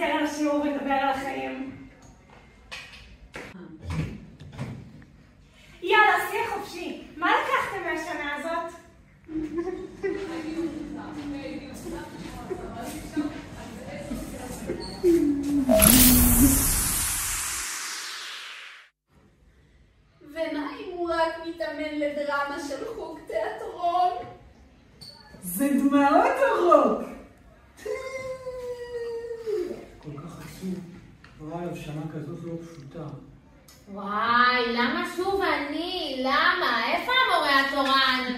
לוותר על השיעור ולדבר על החיים. יאללה, שיח חופשי. מה לקחתם מהשנה הזאת? ומה אם הוא רק מתאמן לדרמה של חוג תיאטרון? זה דמעות או רוק? כל כך עצוב. עברה עליו שנה כזאת לא פשוטה. וואי, למה שוב אני? למה? איפה המורה התורן?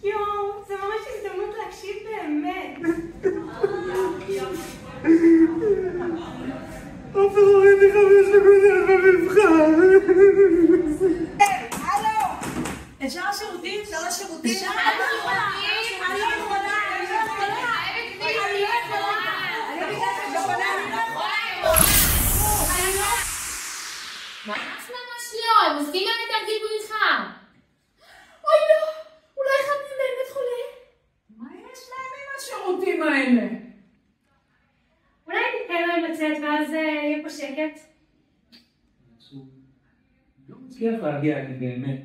יואו, זה ממש הזדמנות להקשיב באמת. עופר הוריד לי 5 נקודות במבחן. הלו! אפשר לשירותים? אפשר לשירותים? אפשר לשירותים? אני לא יכולה, אני לא יכולה. אני לא יכולה. אני ביקשת שוקולד, אני לא יכולה. ממש ממש לא, הם עושים על תרגיל בריחה. אוי לא, אולי אחד מהם באמת חולה? מה יש להם עם השירותים האלה? אולי ניתן להם לצאת ואז יהיה פה שקט? עצוב. לא מצליח להגיע אליי באמת.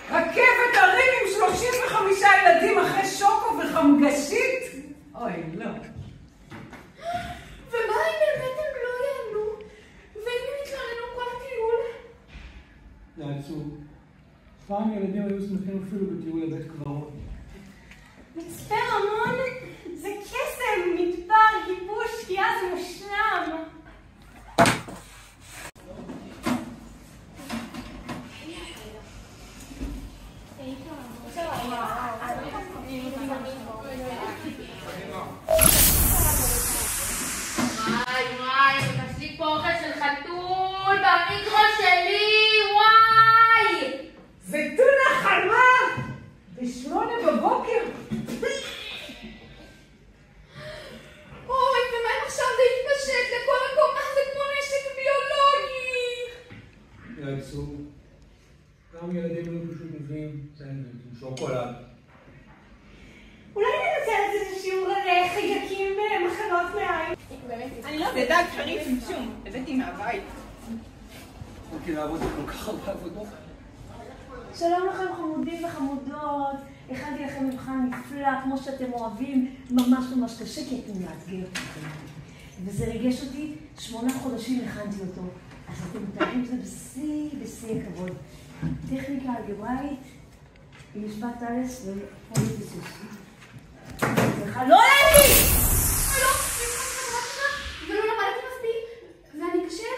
רכבת הרים עם 35 ילדים אחרי שוקו וחמגשית? אוי, לא. ומה אם באמת הם לא יענו? ואם הם יתלוננו כל הטיול? זה עצוב. פעם ילדים היו שמחים אפילו בטיול לבית קברות. מצפה רמון זה קסם, מדבר, גיבוש, שקיעה זה מושלם. וואי, יש לי פה אוכל של חתול במיקרו שלי, וואי! זה טונה חמה! ב8 בבוקר. אוי, ומה אם עכשיו זה יתפשט לכל הקומה? זה כמו נשק ביולוגי! זה עצוב. גם ילדים היו פשוט מביאים סנדוויץ' עם שוקולד. אולי ננצל את זה שיעור על חיידקים ומחלות מעיים. אני לא יודעת, דג חריף עם שום, הבאתי מהבית. יכולתי לעבוד כל כך הרבה עבודות. שלום לכם חמודים וחמודות, הכנתי לכם מבחן נפלא כמו שאתם אוהבים, ממש ממש קשה כי אתם מאתגר אתכם. וזה ריגש אותי, 8 חודשים הכנתי אותו, אז אתם מתארים את זה בשיא הכבוד. טכניקה אלגבראית, עם משפט אלס ופוליטיסוס. סליחה, לא עליתי! לא, ולא למדתי מספיק, ואני קשה,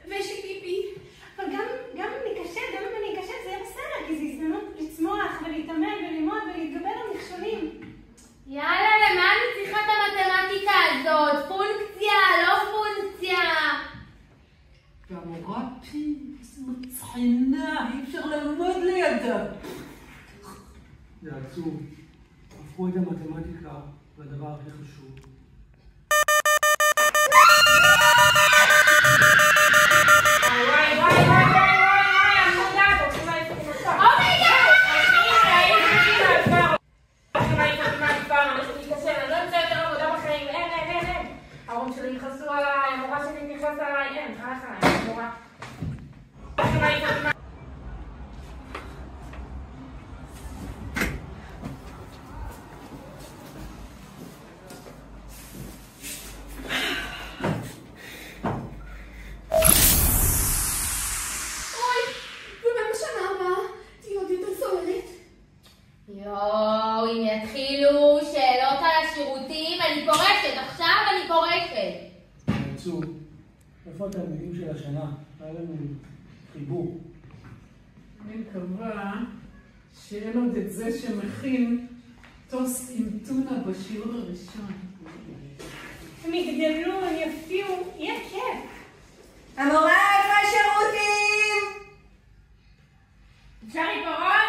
ויש לי פיפי. אבל גם אם אני אקשה, זה יהיה בסדר, כי זו הזדמנות לצמוח ולהתאמן וללמוד ולהתגבר על מכשולים. יאללה, למה אני צריכה את המתמטיקה הזאת? פונקציה, לא פונקציה. והמורה פי, איזה מצחינה, אי אפשר לעמוד לידה. זה עצוב. הפכו את המתמטיקה לדבר הכי חשוב. ההורים שלי יכעסו עליי, המורה שלי תכעס עליי, אין, חלק עליי, המורה. אוי, ומה בשנה הבאה? תהיי עוד יותר סוערת? יואו, אם יתחילו שאלות על השירותים, אני פורשת, עכשיו אני פורשת. זה עצוב. איפה התלמידים של השנה? היה לנו חיבור. אני מקווה שאין עוד את זה שמכין טוסט עם טונה בשיעור הראשון. הם יגדלו, הם יפיעו, יהיה כיף. המורה, איפה השירותים? אפשר להתפרוע?